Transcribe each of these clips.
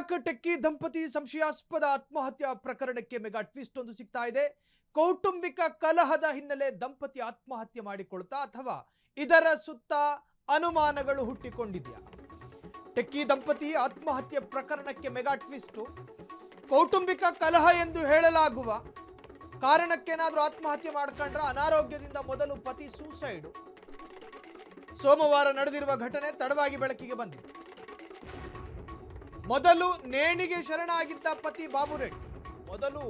Back. Techie ದಂಪತಿ ಸಂಶಯಾಸ್ಪದ ಆತ್ಮಹತ್ಯಾ ಪ್ರಕರಣಕ್ಕೆ ಮೆಗಾ ಟ್ವಿಸ್ಟ್ ಒಂದು ಸಿಗ್ತಾ ಇದೆ. ಕೌಟುಂಬಿಕ ಕಲಹದ ಹಿನ್ನೆಲೆ ದಂಪತಿ ಆತ್ಮಹತ್ಯೆ ಮಾಡಿಕೊಳ್ತಾ ಅಥವಾ ಇದರ ಸುತ್ತ ಅನುಮಾನಗಳು ಹುಟ್ಟಿಕೊಂಡಿದೆಯಾ? ಟೆಕ್ಕಿ ದಂಪತಿ ಆತ್ಮಹತ್ಯೆ ಪ್ರಕರಣಕ್ಕೆ ಮೆಗಾ ಟ್ವಿಸ್ಟ್. ಕೌಟುಂಬಿಕ ಕಲಹ ಎಂದು ಹೇಳಲಾಗುವ ಕಾರಣಕ್ಕೇನಾದರೂ ಆತ್ಮಹತ್ಯೆ ಮಾಡ್ಕೊಂಡ್ರ? ಅನಾರೋಗ್ಯದಿಂದ ಮೊದಲು ಪತಿ ಸೂಸೈಡ್. ಸೋಮವಾರ ನಡೆದಿರುವ ಘಟನೆ ತಡವಾಗಿ ಬೆಳಕಿಗೆ ಬಂದಿದೆ. ಮೊದಲು ನೇಣಿಗೆ ಶರಣಾಗಿದ್ದ ಪತಿ ಬಾಬುರೆಡ್ಡಿ ಮೊದಲು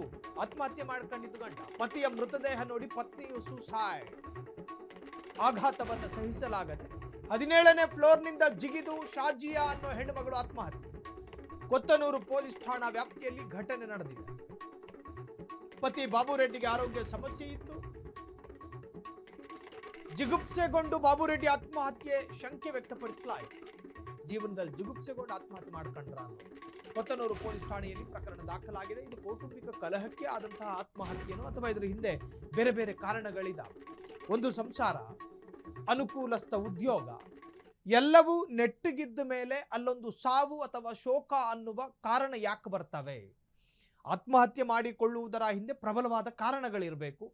ಆತ್ಮಹತ್ಯೆ ಮಾಡ್ಕೊಂಡಿದ್ದು ಗಂಡ. ಪತಿಯ ಮೃತದೇಹ ನೋಡಿ ಪತ್ನಿಯು ಸೂಸೈಡ್. ಆಘಾತವನ್ನು ಸಹಿಸಲಾಗದೆ 17ನೇ ಫ್ಲೋರ್ನಿಂದ ಜಿಗಿದು ಶಾಜಿಯಾ ಅನ್ನೋ ಹೆಣ್ಣುಮಗಳು ಆತ್ಮಹತ್ಯೆ. ಕೊತ್ತನೂರು ಪೊಲೀಸ್ ಠಾಣಾ ವ್ಯಾಪ್ತಿಯಲ್ಲಿ ಘಟನೆ ನಡೆದಿದೆ. ಪತಿ ಬಾಬುರೆಡ್ಡಿಗೆ ಆರೋಗ್ಯ ಸಮಸ್ಯೆ ಇತ್ತು. ಜಿಗುಪ್ಸೆಗೊಂಡು ಬಾಬುರೆಡ್ಡಿ ಆತ್ಮಹತ್ಯೆ ಶಂಕೆ ವ್ಯಕ್ತಪಡಿಸಲಾಯಿತು. ಜೀವನದಲ್ಲಿ ಜಿಗುಪ್ಸೆಗೊಂಡು ಆತ್ಮಹತ್ಯೆ ಮಾಡಿಕೊಂಡ್ರ ಕೊತ್ತನೂರು ಪೊಲೀಸ್ ಠಾಣೆಯಲ್ಲಿ ಪ್ರಕರಣ ದಾಖಲಾಗಿದೆ. ಇದು ಕೌಟುಂಬಿಕ ಕಲಹಕ್ಕೆ ಆದಂತಹ ಆತ್ಮಹತ್ಯೆನೋ ಅಥವಾ ಇದರ ಹಿಂದೆ ಬೇರೆ ಬೇರೆ ಕಾರಣಗಳಿದ್ದಾವೆ. ಒಂದು ಸಂಸಾರ, ಅನುಕೂಲಸ್ಥ ಉದ್ಯೋಗ ಎಲ್ಲವೂ ನೆಟ್ಟಗಿದ್ದ ಮೇಲೆ ಅಲ್ಲೊಂದು ಸಾವು ಅಥವಾ ಶೋಕ ಅನ್ನುವ ಕಾರಣ ಯಾಕೆ ಬರ್ತವೆ? ಆತ್ಮಹತ್ಯೆ ಮಾಡಿಕೊಳ್ಳುವುದರ ಹಿಂದೆ ಪ್ರಬಲವಾದ ಕಾರಣಗಳಿರಬೇಕು,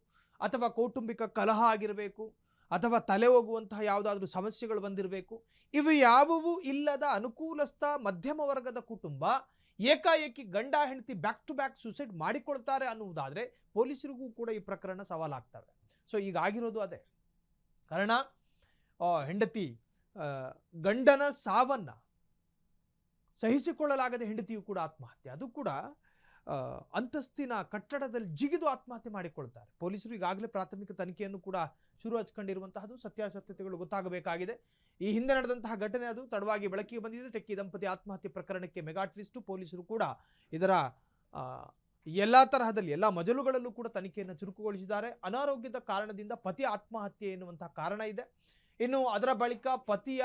ಅಥವಾ ಕೌಟುಂಬಿಕ ಕಲಹ ಆಗಿರಬೇಕು, ಅಥವಾ ತಲೆ ಹೋಗುವಂತಹ ಯಾವುದಾದ್ರೂ ಸಮಸ್ಯೆಗಳು ಬಂದಿರಬೇಕು. ಇವು ಯಾವುವೂ ಇಲ್ಲದ ಅನುಕೂಲಸ್ಥ ಮಧ್ಯಮ ವರ್ಗದ ಕುಟುಂಬ ಏಕಾಏಕಿ ಗಂಡ ಹೆಂಡತಿ ಬ್ಯಾಕ್ ಟು ಬ್ಯಾಕ್ ಸೂಸೈಡ್ ಮಾಡಿಕೊಳ್ತಾರೆ ಅನ್ನುವುದಾದರೆ ಪೊಲೀಸರಿಗೂ ಕೂಡ ಈ ಪ್ರಕರಣ ಸವಾಲಾಗ್ತವೆ. ಸೊ ಈಗ ಆಗಿರೋದು ಅದೇ ಕಾರಣ. ಹೆಂಡತಿ ಗಂಡನ ಸಾವನ್ನ ಸಹಿಸಿಕೊಳ್ಳಲಾಗದೆ ಹೆಂಡತಿಯು ಕೂಡ ಆತ್ಮಹತ್ಯೆ, ಅದು ಕೂಡ ಅಂತಸ್ತಿನ ಕಟ್ಟಡದಲ್ಲಿ ಜಿಗಿದು ಆತ್ಮಹತ್ಯೆ ಮಾಡಿಕೊಳ್ತಾರೆ. ಪೊಲೀಸರು ಈಗಾಗಲೇ ಪ್ರಾಥಮಿಕ ತನಿಖೆಯನ್ನು ಕೂಡ ಶುರು ಹಚ್ಕೊಂಡಿರುವಂತಹದ್ದು. ಸತ್ಯಾಸತ್ಯತೆಗಳು ಗೊತ್ತಾಗಬೇಕಾಗಿದೆ. ಈ ಹಿಂದೆ ನಡೆದಂತಹ ಘಟನೆ ಅದು ತಡವಾಗಿ ಬೆಳಕಿಗೆ ಬಂದಿದೆ. ಟೆಕ್ಕಿ ದಂಪತಿ ಆತ್ಮಹತ್ಯೆ ಪ್ರಕರಣಕ್ಕೆ ಮೆಗಾ ಟ್ವಿಸ್ಟ್. ಪೊಲೀಸರು ಕೂಡ ಇದರ ಎಲ್ಲ ತರಹದಲ್ಲಿ ಎಲ್ಲ ಮಜಲುಗಳಲ್ಲೂ ಕೂಡ ತನಿಖೆಯನ್ನು ಚುರುಕುಗೊಳಿಸಿದ್ದಾರೆ. ಅನಾರೋಗ್ಯದ ಕಾರಣದಿಂದ ಪತಿ ಆತ್ಮಹತ್ಯೆ ಎನ್ನುವಂತಹ ಕಾರಣ ಇದೆ. ಇನ್ನು ಅದರ ಬಳಿಕ ಪತಿಯ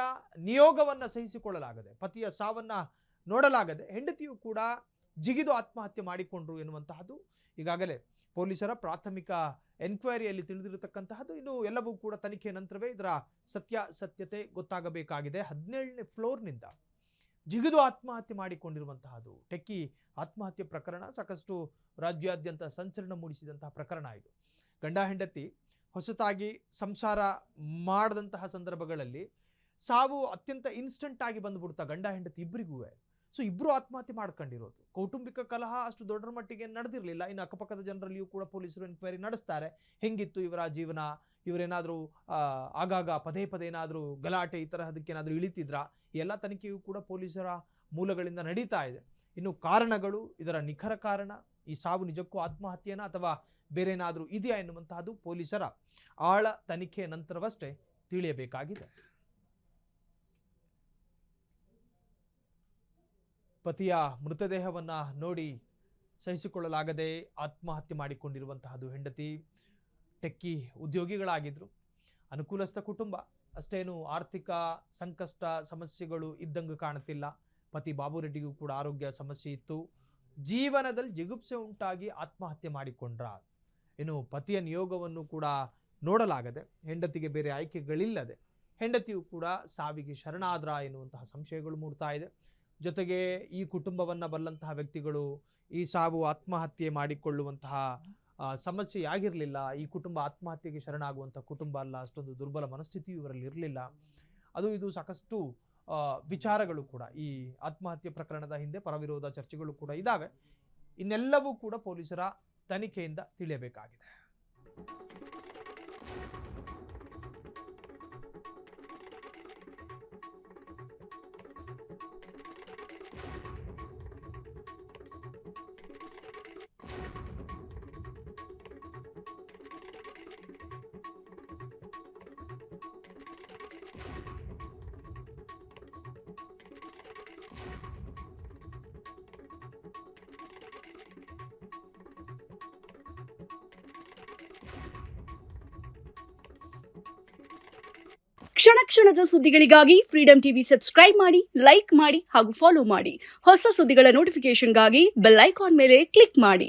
ನಿಯೋಗವನ್ನು ಸಹಿಸಿಕೊಳ್ಳಲಾಗದೆ, ಪತಿಯ ಸಾವನ್ನ ನೋಡಲಾಗದೆ ಹೆಂಡತಿಯು ಕೂಡ ಜಿಗಿದು ಆತ್ಮಹತ್ಯೆ ಮಾಡಿಕೊಂಡ್ರು ಎನ್ನುವಂತಹದ್ದು ಈಗಾಗಲೇ ಪೊಲೀಸರ ಪ್ರಾಥಮಿಕ ಎನ್ಕ್ವೈರಿಯಲ್ಲಿ ತಿಳಿದಿರತಕ್ಕಂತಹದ್ದು. ಇನ್ನು ಎಲ್ಲವೂ ಕೂಡ ತನಿಖೆ ನಂತರವೇ ಇದರ ಸತ್ಯಾಸತ್ಯತೆ ಗೊತ್ತಾಗಬೇಕಾಗಿದೆ. 17ನೇ ಫ್ಲೋರ್ನಿಂದ ಜಿಗಿದು ಆತ್ಮಹತ್ಯೆ ಮಾಡಿಕೊಂಡಿರುವಂತಹದ್ದು ಟೆಕ್ಕಿ ಆತ್ಮಹತ್ಯೆ ಪ್ರಕರಣ ಸಾಕಷ್ಟು ರಾಜ್ಯಾದ್ಯಂತ ಸಂಚಲನ ಮೂಡಿಸಿದಂತಹ ಪ್ರಕರಣ ಇದು. ಗಂಡ ಹೆಂಡತಿ ಹೊಸತಾಗಿ ಸಂಸಾರ ಮಾಡಿದಂತಹ ಸಂದರ್ಭಗಳಲ್ಲಿ ಸಾವು ಅತ್ಯಂತ ಇನ್ಸ್ಟಂಟ್ ಆಗಿ ಬಂದುಬಿಡ್ತಾ ಗಂಡ ಹೆಂಡತಿ ಇಬ್ಬರಿಗೂ. ಸೊ ಇಬ್ಬರು ಆತ್ಮಹತ್ಯೆ ಮಾಡ್ಕೊಂಡಿರೋದು. ಕೌಟುಂಬಿಕ ಕಲಹ ಅಷ್ಟು ದೊಡ್ಡ ಮಟ್ಟಿಗೆ ನಡೆದಿರಲಿಲ್ಲ. ಇನ್ನು ಅಕ್ಕಪಕ್ಕದ ಜನರಲ್ಲಿಯೂ ಕೂಡ ಪೊಲೀಸರು ಎನ್ಕ್ವೈರಿ ನಡೆಸ್ತಾರೆ. ಹೆಂಗಿತ್ತು ಇವರ ಜೀವನ, ಇವರೇನಾದರೂ ಆಗಾಗ ಪದೇ ಪದೇ ಏನಾದರೂ ಗಲಾಟೆ ಈ ತರಹದಕ್ಕೇನಾದರೂ ಇಳಿತಿದ್ರ, ಎಲ್ಲ ತನಿಖೆಯೂ ಕೂಡ ಪೊಲೀಸರ ಮೂಲಗಳಿಂದ ನಡೀತಾ ಇದೆ. ಇನ್ನು ಕಾರಣಗಳು, ಇದರ ನಿಖರ ಕಾರಣ, ಈ ಸಾವು ನಿಜಕ್ಕೂ ಆತ್ಮಹತ್ಯೆನ ಅಥವಾ ಬೇರೆ ಏನಾದರೂ ಇದೆಯಾ ಎನ್ನುವಂತಹದ್ದು ಪೊಲೀಸರ ಆಳ ತನಿಖೆ ನಂತರವಷ್ಟೇ ತಿಳಿಯಬೇಕಾಗಿದೆ. ಪತಿಯ ಮೃತದೇಹವನ್ನು ನೋಡಿ ಸಹಿಸಿಕೊಳ್ಳಲಾಗದೆ ಆತ್ಮಹತ್ಯೆ ಮಾಡಿಕೊಂಡಿರುವಂತಹದ್ದು ಹೆಂಡತಿ. ಟೆಕ್ಕಿ ಉದ್ಯೋಗಿಗಳಾಗಿದ್ದರು, ಅನುಕೂಲಸ್ಥ ಕುಟುಂಬ, ಅಷ್ಟೇನು ಆರ್ಥಿಕ ಸಂಕಷ್ಟ ಸಮಸ್ಯೆಗಳು ಇದ್ದಂಗೆ ಕಾಣುತ್ತಿಲ್ಲ. ಪತಿ ಬಾಬುರೆಡ್ಡಿಗೂ ಕೂಡ ಆರೋಗ್ಯ ಸಮಸ್ಯೆ ಇತ್ತು. ಜೀವನದಲ್ಲಿ ಜಿಗುಪ್ಸೆ ಉಂಟಾಗಿ ಆತ್ಮಹತ್ಯೆ ಮಾಡಿಕೊಂಡ್ರ. ಇನ್ನು ಪತಿಯ ನಿಯೋಗವನ್ನು ಕೂಡ ನೋಡಲಾಗದೆ ಹೆಂಡತಿಗೆ ಬೇರೆ ಆಯ್ಕೆಗಳಿಲ್ಲದೆ ಹೆಂಡತಿಯು ಕೂಡ ಸಾವಿಗೆ ಶರಣಾದ್ರ ಎನ್ನುವಂತಹ ಸಂಶಯಗಳು ಮೂಡ್ತಾ ಇದೆ. ಜೊತೆಗೆ ಈ ಕುಟುಂಬವನ್ನು ಬಲ್ಲಂತಹ ವ್ಯಕ್ತಿಗಳು ಈ ಸಾವು ಆತ್ಮಹತ್ಯೆ ಮಾಡಿಕೊಳ್ಳುವಂತಹ ಸಮಸ್ಯೆ ಆಗಿರಲಿಲ್ಲ. ಈ ಕುಟುಂಬ ಆತ್ಮಹತ್ಯೆಗೆ ಶರಣಾಗುವಂಥ ಕುಟುಂಬ ಅಲ್ಲ, ಅಷ್ಟೊಂದು ದುರ್ಬಲ ಮನಸ್ಥಿತಿಯು ಇವರಲ್ಲಿ ಇರಲಿಲ್ಲ. ಅದು ಇದು ಸಾಕಷ್ಟು ವಿಚಾರಗಳು ಕೂಡ ಈ ಆತ್ಮಹತ್ಯೆ ಪ್ರಕರಣದ ಹಿಂದೆ ಪರವಿರೋಧ ಚರ್ಚೆಗಳು ಕೂಡ ಇದ್ದಾವೆ. ಇನ್ನೆಲ್ಲವೂ ಕೂಡ ಪೊಲೀಸರ ತನಿಖೆಯಿಂದ ತಿಳಿಯಬೇಕಾಗಿದೆ. ಕ್ಷಣ ಕ್ಷಣದ ಸುದ್ದಿಗಳಿಗಾಗಿ ಫ್ರೀಡಂ ಟಿವಿ ಸಬ್ಸ್ಕ್ರೈಬ್ ಮಾಡಿ, ಲೈಕ್ ಮಾಡಿ ಹಾಗೂ ಫಾಲೋ ಮಾಡಿ. ಹೊಸ ಸುದ್ದಿಗಳ ನೋಟಿಫಿಕೇಶನ್ಗಾಗಿ ಬೆಲ್ ಐಕಾನ್ ಮೇಲೆ ಕ್ಲಿಕ್ ಮಾಡಿ.